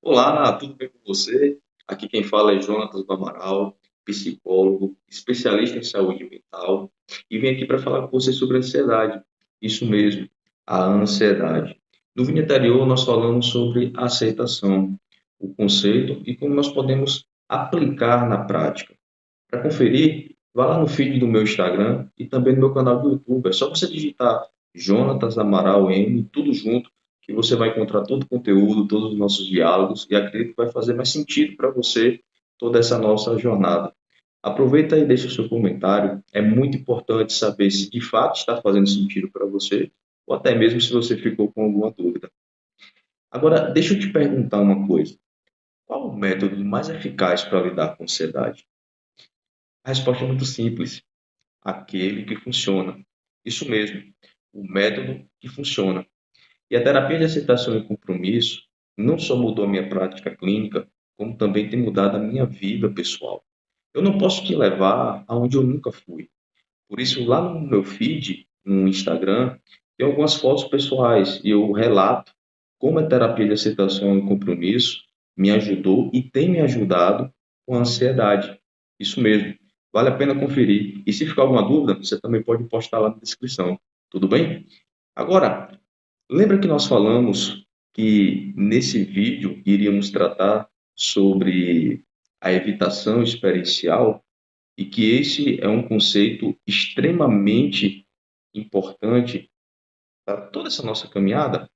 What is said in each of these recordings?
Olá, tudo bem com você? Aqui quem fala é Jonatas do Amaral, psicólogo, especialista em saúde mental, e vim aqui para falar com você sobre ansiedade. Isso mesmo, a ansiedade. No vídeo anterior, nós falamos sobre a aceitação, o conceito e como nós podemos aplicar na prática. Para conferir, vá lá no feed do meu Instagram e também no meu canal do YouTube. É só você digitar Jonatas Amaral M, tudo junto, que você vai encontrar todo o conteúdo, todos os nossos diálogos e acredito que vai fazer mais sentido para você toda essa nossa jornada. Aproveita e deixa o seu comentário. É muito importante saber se de fato está fazendo sentido para você ou até mesmo se você ficou com alguma dúvida. Agora, deixa eu te perguntar uma coisa. Qual o método mais eficaz para lidar com ansiedade? A resposta é muito simples. Aquele que funciona. Isso mesmo, o método que funciona. E a terapia de aceitação e compromisso não só mudou a minha prática clínica, como também tem mudado a minha vida pessoal. Eu não posso te levar aonde eu nunca fui. Por isso, lá no meu feed, no Instagram, tem algumas fotos pessoais e eu relato como a terapia de aceitação e compromisso me ajudou e tem me ajudado com a ansiedade. Isso mesmo. Vale a pena conferir. E se ficar alguma dúvida, você também pode postar lá na descrição. Tudo bem? Agora, lembra que nós falamos que nesse vídeo iríamos tratar sobre a evitação experiencial e que esse é um conceito extremamente importante para toda essa nossa caminhada?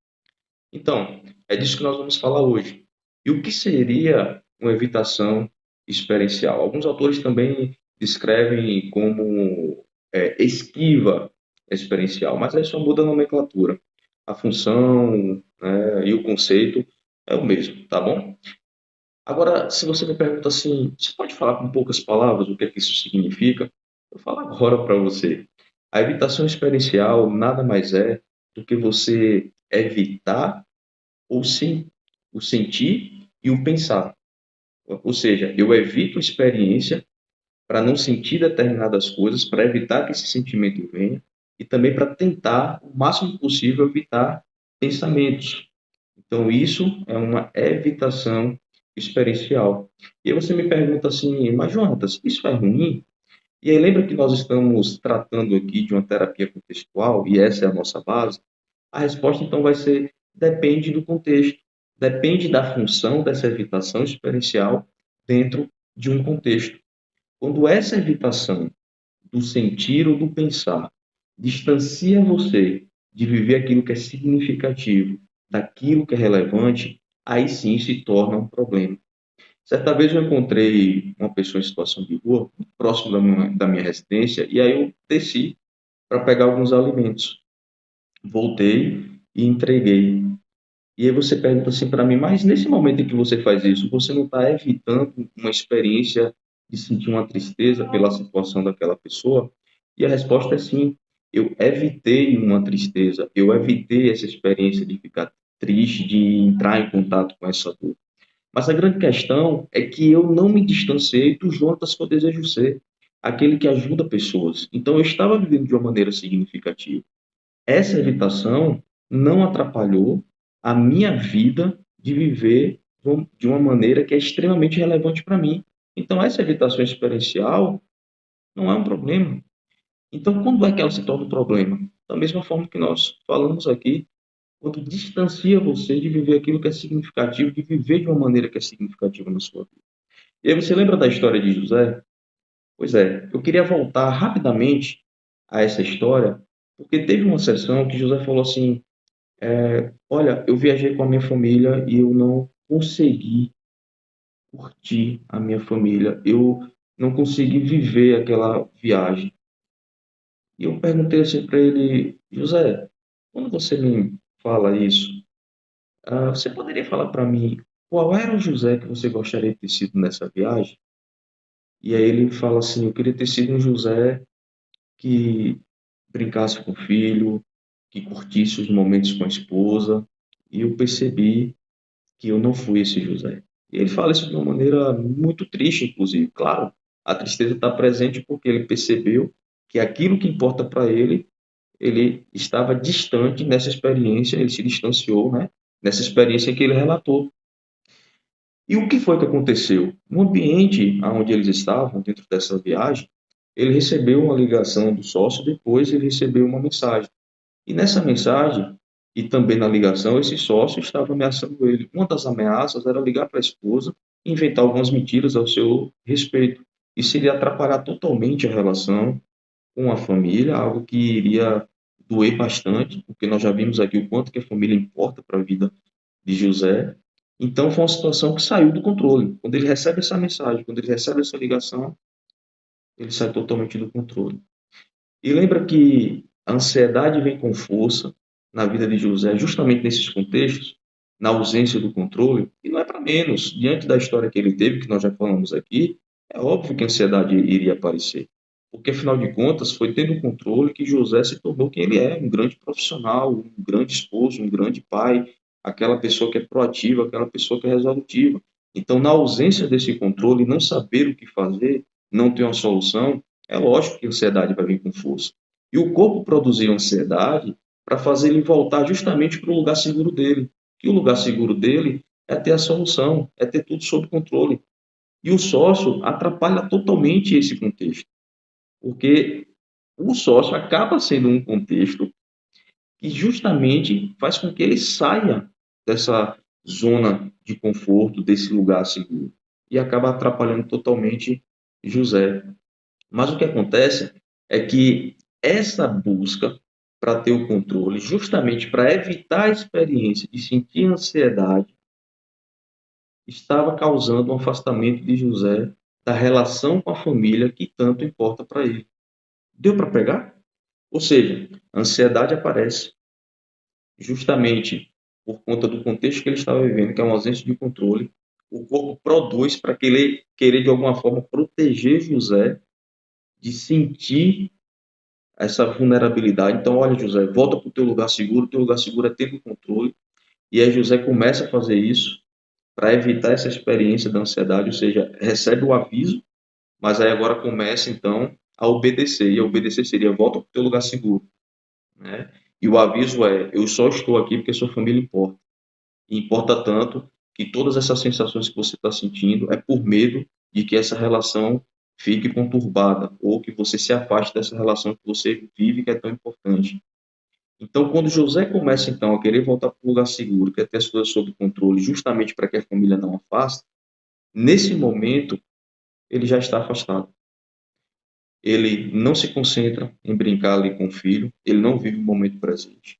Então, é disso que nós vamos falar hoje. E o que seria uma evitação experiencial? Alguns autores também descrevem como esquiva experiencial, mas aí só muda a nomenclatura. A função, né, e o conceito é o mesmo, tá bom? Agora, se você me pergunta assim, você pode falar com poucas palavras o que é que isso significa? Eu falo agora para você. A evitação experiencial nada mais é do que você evitar ou sim, o sentir e o pensar. Ou seja, eu evito a experiência para não sentir determinadas coisas, para evitar que esse sentimento venha e também para tentar, o máximo possível, evitar pensamentos. Então, isso é uma evitação experiencial. E aí você me pergunta assim, mas Jonatas, isso é ruim? E aí lembra que nós estamos tratando aqui de uma terapia contextual e essa é a nossa base? A resposta então vai ser depende do contexto, depende da função dessa evitação experiencial dentro de um contexto. Quando essa evitação do sentir ou do pensar distancia você de viver aquilo que é significativo, daquilo que é relevante, aí sim se torna um problema. Certa vez eu encontrei uma pessoa em situação de rua, próximo da minha residência, e aí eu desci para pegar alguns alimentos. Voltei e entreguei. E aí você pergunta assim para mim, mas nesse momento em que você faz isso, você não está evitando uma experiência de sentir uma tristeza pela situação daquela pessoa? E a resposta é sim. Eu evitei uma tristeza, eu evitei essa experiência de ficar triste, de entrar em contato com essa dor. Mas a grande questão é que eu não me distanciei do Jonatas que eu desejo ser, aquele que ajuda pessoas. Então eu estava vivendo de uma maneira significativa. Essa evitação não atrapalhou a minha vida de viver de uma maneira que é extremamente relevante para mim. Então, essa evitação experiencial não é um problema. Então, quando é que ela se torna um problema? Da mesma forma que nós falamos aqui, quando distancia você de viver aquilo que é significativo, de viver de uma maneira que é significativa na sua vida. E aí você lembra da história de José? Pois é, eu queria voltar rapidamente a essa história, porque teve uma sessão que José falou assim: olha, eu viajei com a minha família e eu não consegui curtir a minha família. Eu não consegui viver aquela viagem. E eu perguntei assim para ele, José, quando você me fala isso, você poderia falar para mim qual era o José que você gostaria de ter sido nessa viagem? E aí ele fala assim, eu queria ter sido um José que brincasse com o filho, que curtisse os momentos com a esposa. E eu percebi que eu não fui esse José. E ele fala isso de uma maneira muito triste, inclusive. Claro, a tristeza está presente porque ele percebeu que aquilo que importa para ele, ele estava distante nessa experiência, ele se distanciou, né? Nessa experiência que ele relatou. E o que foi que aconteceu? No ambiente onde eles estavam, dentro dessa viagem, ele recebeu uma ligação do sócio, depois ele recebeu uma mensagem. E nessa mensagem, e também na ligação, esse sócio estava ameaçando ele. Uma das ameaças era ligar para a esposa e inventar algumas mentiras ao seu respeito. Isso iria atrapalhar totalmente a relação com a família, algo que iria doer bastante, porque nós já vimos aqui o quanto que a família importa para a vida de José. Então foi uma situação que saiu do controle. Quando ele recebe essa mensagem, quando ele recebe essa ligação, ele sai totalmente do controle. E lembra que a ansiedade vem com força na vida de José, justamente nesses contextos, na ausência do controle, e não é para menos. Diante da história que ele teve, que nós já falamos aqui, é óbvio que a ansiedade iria aparecer. Porque, afinal de contas, foi tendo controle que José se tornou quem ele é, um grande profissional, um grande esposo, um grande pai, aquela pessoa que é proativa, aquela pessoa que é resolutiva. Então, na ausência desse controle, não saber o que fazer, não ter uma solução, é lógico que a ansiedade vai vir com força. E o corpo produziu ansiedade para fazer ele voltar justamente para o lugar seguro dele. E o lugar seguro dele é ter a solução, é ter tudo sob controle. E o sócio atrapalha totalmente esse contexto, porque o sócio acaba sendo um contexto que justamente faz com que ele saia dessa zona de conforto, desse lugar seguro, e acaba atrapalhando totalmente José. Mas o que acontece é que essa busca para ter o controle, justamente para evitar a experiência de sentir ansiedade, estava causando um afastamento de José da relação com a família que tanto importa para ele. Deu para pegar? Ou seja, a ansiedade aparece justamente por conta do contexto que ele estava vivendo, que é uma ausência de controle. O corpo produz para que ele querer, de alguma forma, proteger José de sentir essa vulnerabilidade. Então, olha, José, volta para o teu lugar seguro é ter o controle. E aí José começa a fazer isso para evitar essa experiência da ansiedade, ou seja, recebe o aviso, mas aí agora começa, então, a obedecer. E a obedecer seria, volta para o teu lugar seguro. Né? E o aviso é, eu só estou aqui porque sua família importa. E importa tanto que todas essas sensações que você está sentindo é por medo de que essa relação fique conturbada ou que você se afaste dessa relação que você vive que é tão importante. Então, quando José começa então a querer voltar para um lugar seguro, quer ter as coisas sob controle, justamente para que a família não afaste, nesse momento ele já está afastado. Ele não se concentra em brincar ali com o filho, ele não vive o momento presente.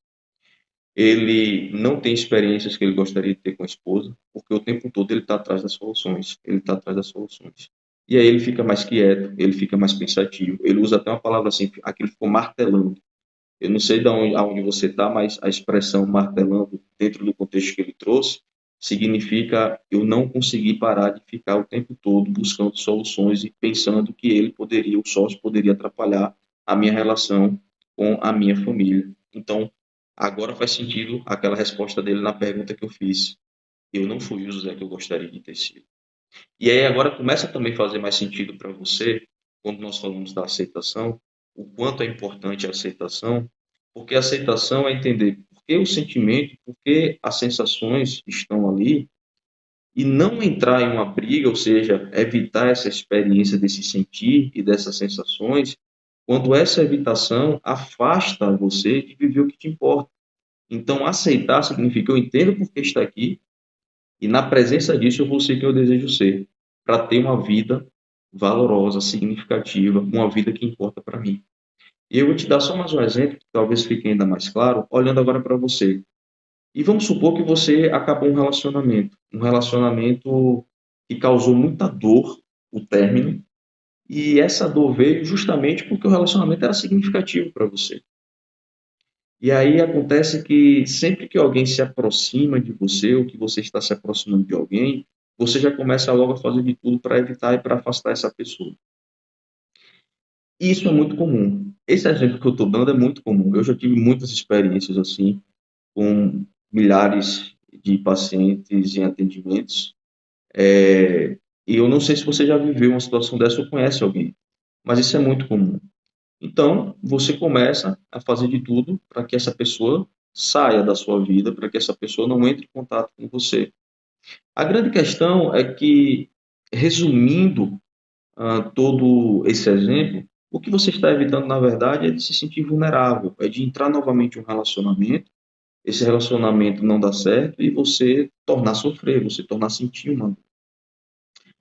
Ele não tem experiências que ele gostaria de ter com a esposa, porque o tempo todo ele está atrás das soluções, ele está atrás das soluções. E aí ele fica mais quieto, ele fica mais pensativo, ele usa até uma palavra assim, aqui ele ficou martelando. Eu não sei de onde, aonde você está, mas a expressão martelando, dentro do contexto que ele trouxe, significa eu não consegui parar de ficar o tempo todo buscando soluções e pensando que ele poderia, o sócio poderia atrapalhar a minha relação com a minha família. Então, agora faz sentido aquela resposta dele na pergunta que eu fiz. Eu não fui o José que eu gostaria de ter sido. E aí agora começa também a fazer mais sentido para você, quando nós falamos da aceitação, o quanto é importante a aceitação, porque a aceitação é entender por que o sentimento, por que as sensações estão ali, e não entrar em uma briga, ou seja, evitar essa experiência desse sentir e dessas sensações, quando essa evitação afasta você de viver o que te importa. Então, aceitar significa eu entendo por que está aqui, e na presença disso eu vou ser quem eu desejo ser, para ter uma vida valorosa, significativa, uma vida que importa para mim. E eu vou te dar só mais um exemplo, que talvez fique ainda mais claro, olhando agora para você. E vamos supor que você acabou um relacionamento que causou muita dor, o término, e essa dor veio justamente porque o relacionamento era significativo para você. E aí acontece que sempre que alguém se aproxima de você, ou que você está se aproximando de alguém, você já começa logo a fazer de tudo para evitar e para afastar essa pessoa. E isso é muito comum. Esse exemplo que eu estou dando é muito comum. Eu já tive muitas experiências assim, com milhares de pacientes em atendimentos. E eu não sei se você já viveu uma situação dessa ou conhece alguém, mas isso é muito comum. Então, você começa a fazer de tudo para que essa pessoa saia da sua vida, para que essa pessoa não entre em contato com você. A grande questão é que, resumindo todo esse exemplo, o que você está evitando, na verdade, é de se sentir vulnerável, é de entrar novamente em um relacionamento, esse relacionamento não dá certo e você tornar sofrer, você tornar sentir uma dor.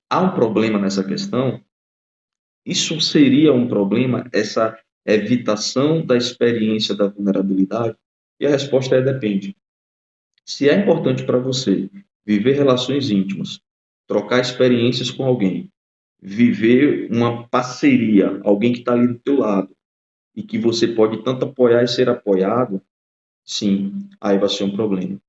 Há um problema nessa questão? Isso seria um problema, essa evitação da experiência da vulnerabilidade? E a resposta é depende. Se é importante para você viver relações íntimas, trocar experiências com alguém, viver uma parceria, alguém que está ali do teu lado e que você pode tanto apoiar e ser apoiado, sim, aí vai ser um problema.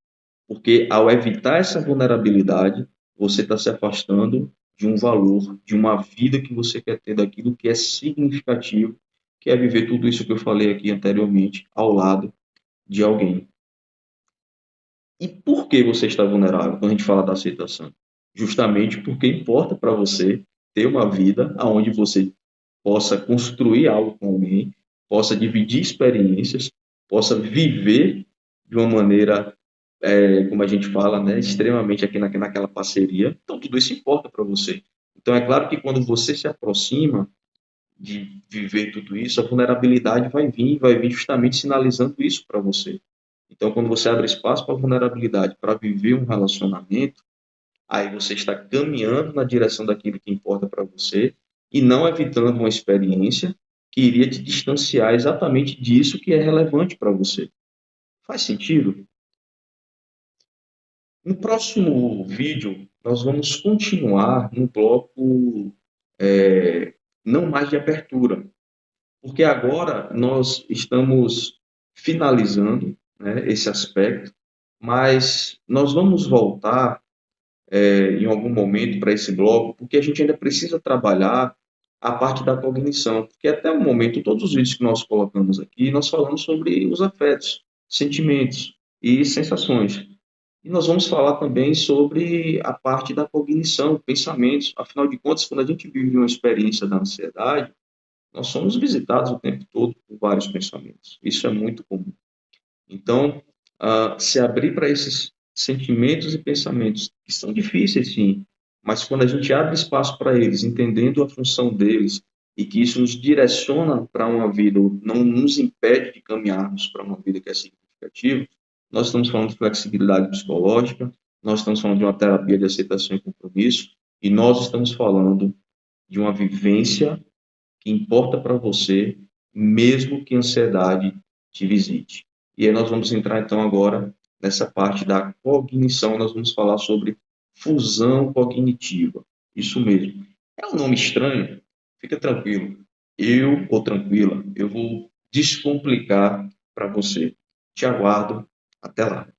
Porque ao evitar essa vulnerabilidade, você está se afastando de um valor, de uma vida que você quer ter daquilo que é significativo, que é viver tudo isso que eu falei aqui anteriormente, ao lado de alguém. E por que você está vulnerável quando a gente fala da aceitação? Justamente porque importa para você ter uma vida onde você possa construir algo com alguém, possa dividir experiências, possa viver de uma maneira, como a gente fala, né, extremamente aqui naquela parceria. Então, tudo isso importa para você. Então, é claro que quando você se aproxima de viver tudo isso, a vulnerabilidade vai vir justamente sinalizando isso para você. Então, quando você abre espaço para a vulnerabilidade, para viver um relacionamento, aí você está caminhando na direção daquilo que importa para você e não evitando uma experiência que iria te distanciar exatamente disso que é relevante para você. Faz sentido? No próximo vídeo, nós vamos continuar no bloco não mais de abertura, porque agora nós estamos finalizando, né, esse aspecto, mas nós vamos voltar em algum momento para esse bloco, porque a gente ainda precisa trabalhar a parte da cognição, porque até o momento, todos os vídeos que nós colocamos aqui, nós falamos sobre os afetos, sentimentos e sensações. E nós vamos falar também sobre a parte da cognição, pensamentos. Afinal de contas, quando a gente vive uma experiência da ansiedade, nós somos visitados o tempo todo por vários pensamentos. Isso é muito comum. Então, se abrir para esses sentimentos e pensamentos, que são difíceis, sim, mas quando a gente abre espaço para eles, entendendo a função deles, e que isso nos direciona para uma vida, não nos impede de caminharmos para uma vida que é significativa, nós estamos falando de flexibilidade psicológica, nós estamos falando de uma terapia de aceitação e compromisso, e nós estamos falando de uma vivência que importa para você, mesmo que a ansiedade te visite. E aí nós vamos entrar então agora nessa parte da cognição, nós vamos falar sobre fusão cognitiva. Isso mesmo. É um nome estranho? Fica tranquilo. Eu, ou tranquila, eu vou descomplicar para você. Te aguardo. Até lá.